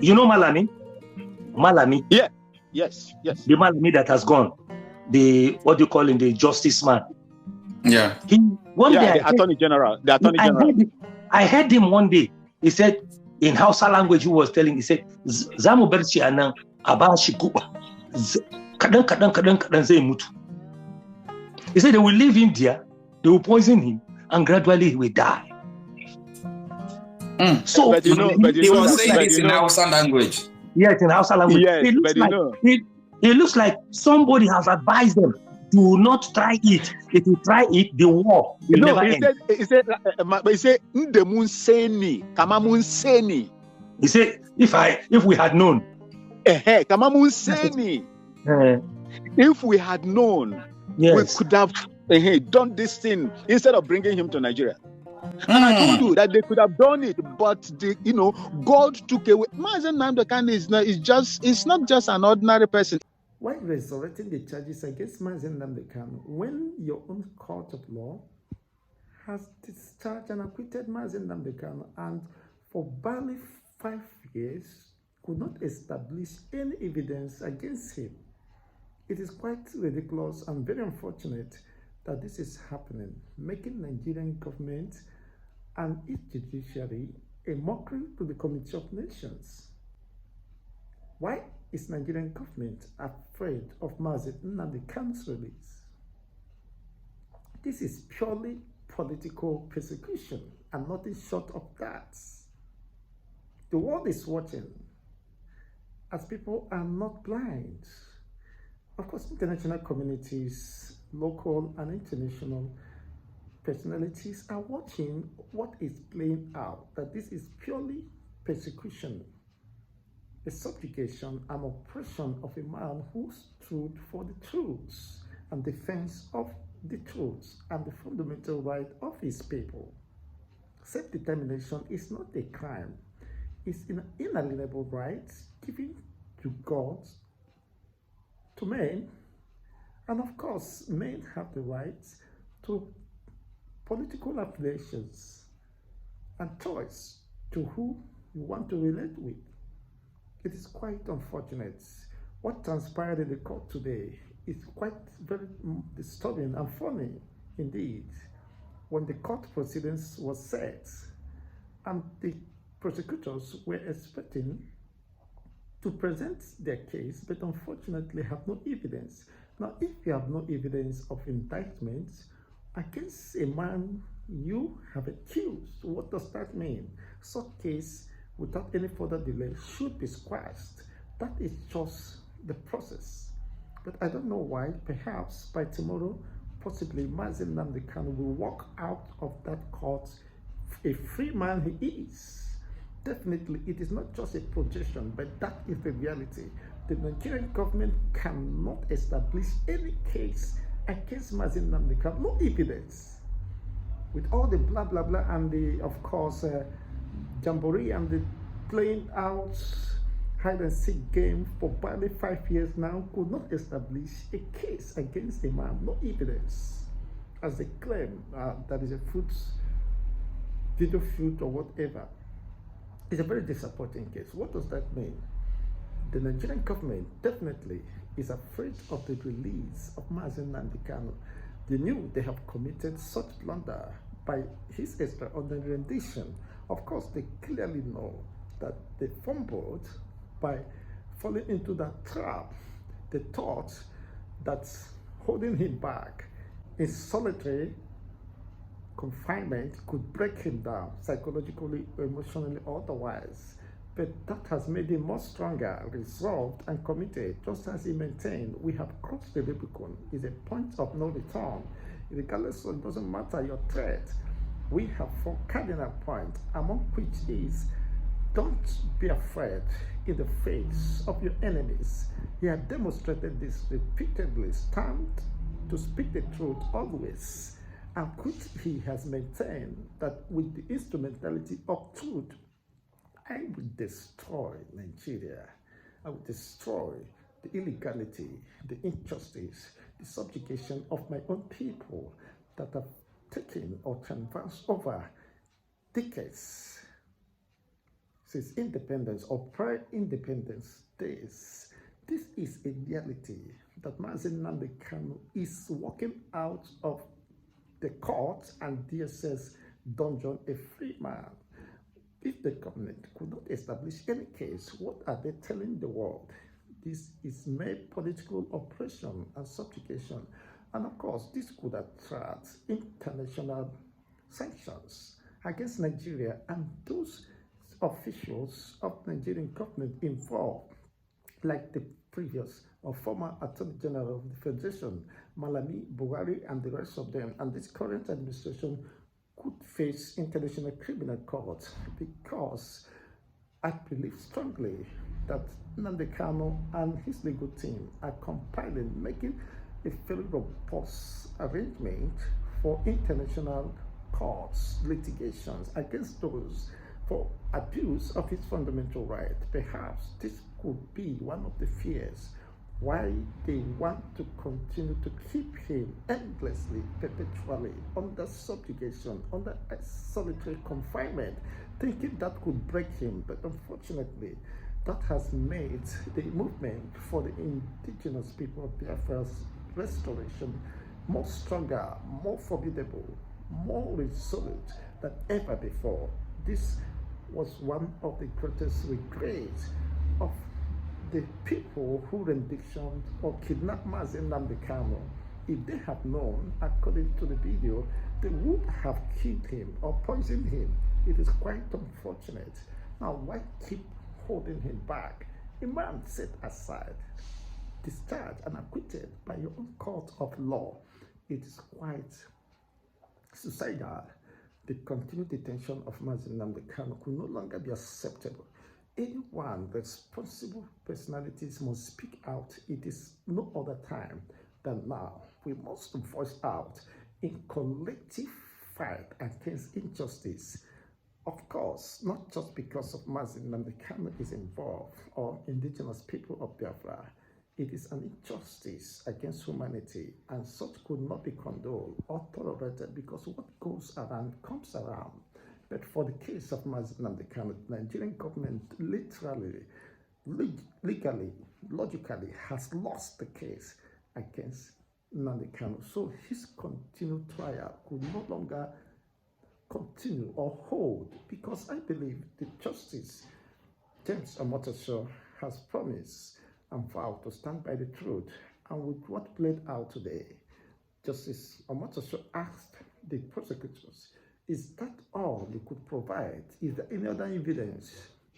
You know Malami? Malami? Yeah. Yes. The Malami that has gone. The, what do you call him? The justice man. Yeah. The Attorney General. I heard him one day. He said, in Hausa language, he was telling, he said, Zamu berci anan abashi guba. Kadan zai mutu. He said they will leave him there, they will poison him, and gradually he will die. So, but he was saying it in Hausa language. Yes, in Hausa language. Yes, it looks like somebody has advised them, do not try it. If you try it, the war will never end. He said, Kamamunseni. He said, if we had known. Kamamunseni. If we had known, yes, we could have done this thing instead of bringing him to Nigeria. And I told you that they could have done it, but God took away. Mazen NNAMDI Kanu is not just an ordinary person. Why resurrecting the charges against Mazen NNAMDI Kanu when your own court of law has discharged and acquitted Mazen NNAMDI Kanu, and for barely 5 years could not establish any evidence against him? It is quite ridiculous and very unfortunate that this is happening, making Nigerian government and its judiciary a mockery to the Community of Nations. Why is Nigerian government afraid of Mazen NNAMDI Kanu's release? This is purely political persecution and nothing short of that. The world is watching, as people are not blind. Of course, international communities, local and international personalities are watching what is playing out, that this is purely persecution, a subjugation and oppression of a man who stood for the truths and defense of the truths and the fundamental right of his people. Self-determination is not a crime. It's an inalienable right given to God, to men, and of course, men have the right to political affiliations and choice to who you want to relate with. It is quite unfortunate. What transpired in the court today is quite very disturbing and funny indeed. When the court proceedings was set and the prosecutors were expecting to present their case, but unfortunately have no evidence. Now, if you have no evidence of indictment against a man you have accused, what does that mean? Such case, without any further delay, should be squashed. That is just the process. But I don't know why. Perhaps by tomorrow, possibly Mazen NNAMDI Kanu will walk out of that court a free man he is. Definitely, it is not just a projection, but that is the reality. The Nigerian government cannot establish any case against Mazen NNAMDI Kanu, no evidence. With all the blah blah blah and the, of course, jamboree and the playing out hide and seek game for barely 5 years now, could not establish a case against a man, no evidence. As they claim that is a video fruit or whatever. It's a very disappointing case. What does that mean? The Nigerian government definitely is afraid of the release of Mazen NNAMDI Kanu. They knew they have committed such blunder by his extraordinary rendition. Of course, they clearly know that they fumbled by falling into that trap. They thought that holding him back in solitary confinement could break him down psychologically, emotionally, otherwise. But that has made him more stronger, resolved, and committed. Just as he maintained, we have crossed the Rubicon. It's a point of no return. Regardless of, it doesn't matter your threat. We have 4 cardinal points, among which is, don't be afraid in the face of your enemies. He had demonstrated this repeatedly. Stand to speak the truth always, and which he has maintained that with the instrumentality of truth, I will destroy Nigeria. I will destroy the illegality, the injustice, the subjugation of my own people that have taken or traversed over decades, since independence or pre-independence days. This is a reality that Mazen Nnamdi Kanu is walking out of the court and DSS dungeon a free man. If the government could not establish any case, what are they telling the world? This is mere political oppression and subjugation. And of course, this could attract international sanctions against Nigeria and those officials of Nigerian government involved, like the previous or former Attorney General of the Federation, Malami, Buhari, and the rest of them. And this current administration could face International Criminal Court, because I believe strongly that Nnamdi Kanu and his legal team are compiling, making a very robust arrangement for international courts, litigations against those for abuse of his fundamental right. Perhaps this could be one of the fears why they want to continue to keep him endlessly, perpetually under subjugation, under solitary confinement, thinking that could break him. But unfortunately, that has made the movement for the indigenous people of Biafra's restoration more stronger, more formidable, more resolute than ever before. This was one of the greatest regrets of the people who renditioned or kidnapped Mazen Nnamdi Kanu. If they had known, according to the video, they would have killed him or poisoned him. It is quite unfortunate. Now, why keep holding him back? A man set aside, discharged and acquitted by your own court of law. It is quite suicidal. The continued detention of Mazen Nnamdi Kanu could no longer be acceptable. Anyone, responsible personalities must speak out. It is no other time than now. We must voice out in collective fight against injustice. Of course, not just because of Mazen Nnamdi Kanu is involved or indigenous people of Biafra. It is an injustice against humanity, and such could not be condoned or tolerated, because what goes around comes around. But for the case of Mazen Nnamdi Kanu, the Nigerian government literally, legally, logically has lost the case against Nnamdi Kanu. So his continued trial could no longer continue or hold, because I believe the justice James Omotosho has promised and vowed to stand by the truth. And with what played out today, Justice Omotosho asked the prosecutors, is that all they could provide? Is there any other evidence?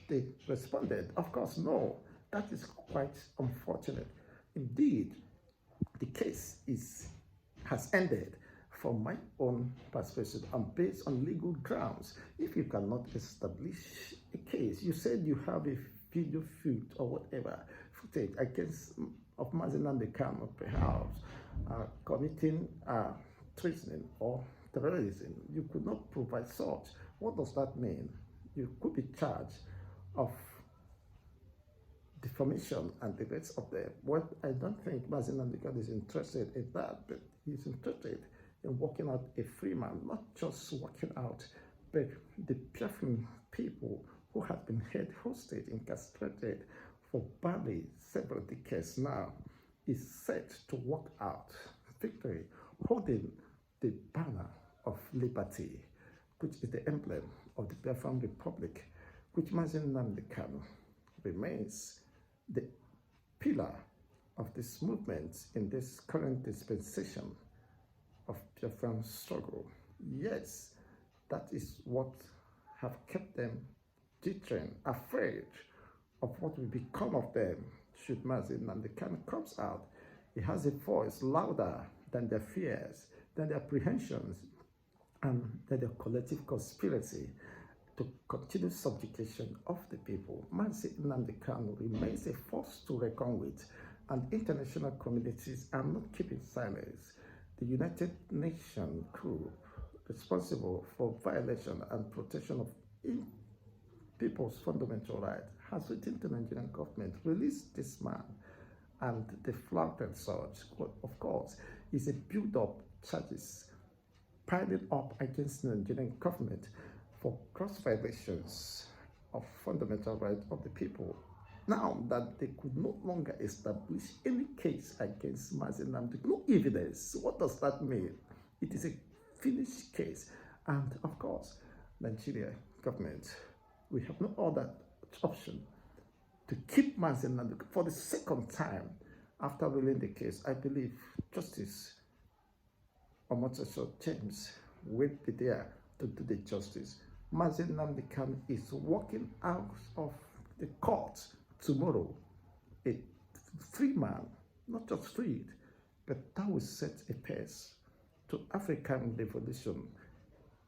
They responded, of course, no. That is quite unfortunate. Indeed, the case has ended from my own perspective and based on legal grounds. If you cannot establish a case, you said you have a video feed or whatever footage against of Mazen Nnamdi Kanu, perhaps committing treason or terrorism, you could not provide such. What does that mean? You could be charged of defamation and the rest of them. Well, I don't think Mazen Nnamdi Kanu is interested in that, but he's interested in working out a free man, not just working out, but the Biafran people who have been held hostage, incarcerated for barely several decades now, is set to walk out victory, holding the banner of liberty, which is the emblem of the Biafran Republic, which Mazen Nnamdi Kanu remains the pillar of this movement in this current dispensation of Biafran struggle. Yes, that is what have kept them jittering, afraid of what will become of them should Mazen Nnamdi Kanu comes out. He has a voice louder than their fears, than their apprehensions, and than their collective conspiracy to continue subjugation of the people. Mazen Nnamdi Kanu remains a force to reckon with, and international communities are not keeping silence. The United Nations group responsible for violation and protection of people's fundamental rights has written to the Nigerian government, release this man. And the flouted such, of course, is a build-up charges piling up against the Nigerian government for gross violations of fundamental rights of the people. Now that they could no longer establish any case against Mazi Nnamdi, no evidence. What does that mean? It is a finished case. And of course, Nigeria government, we have no other option to keep Mazi Nnamdi for the second time after ruling the case. I believe Justice Omotoso James will be there to do the justice. Mazi Nnamdi Kanu is walking out of the court tomorrow, a free man, not just freed, but that will set a pace to African revolution,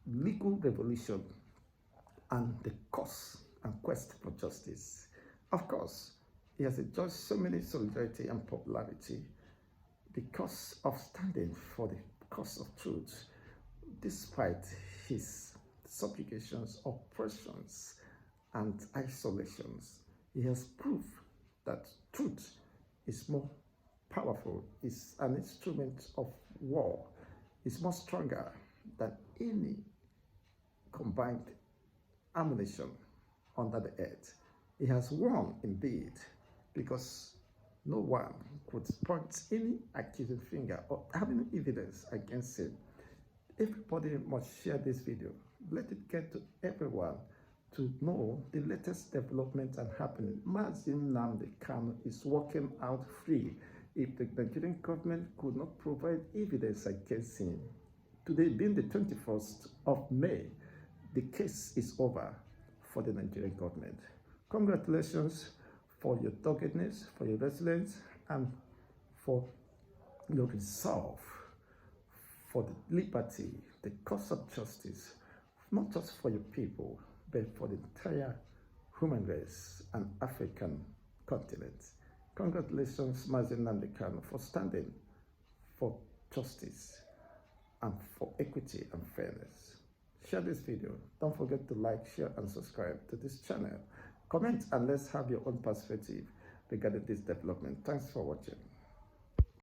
legal revolution, and the cause and quest for justice. Of course, he has enjoyed so many solidarity and popularity because of standing for the cause of truth, despite his subjugations, oppressions, and isolations. He has proved that truth is more powerful, is an instrument of war, is more stronger than any combined ammunition under the earth. He has won indeed, because no one could point any accusing finger or have any evidence against him. Everybody must share this video. Let it get to everyone to know the latest development and happening. Mazi Nnamdi Kanu is walking out free. If the Nigerian government could not provide evidence against him, today being the 21st of May, the case is over for the Nigerian government. Congratulations for your doggedness, for your resilience, and for your resolve for the liberty, the cause of justice, not just for your people, but for the entire human race and African continent. Congratulations, Mazi Nnamdi Kanu, for standing for justice and for equity and fairness. Share this video. Don't forget to like, share, and subscribe to this channel. Comment and let's have your own perspective regarding this development. Thanks for watching.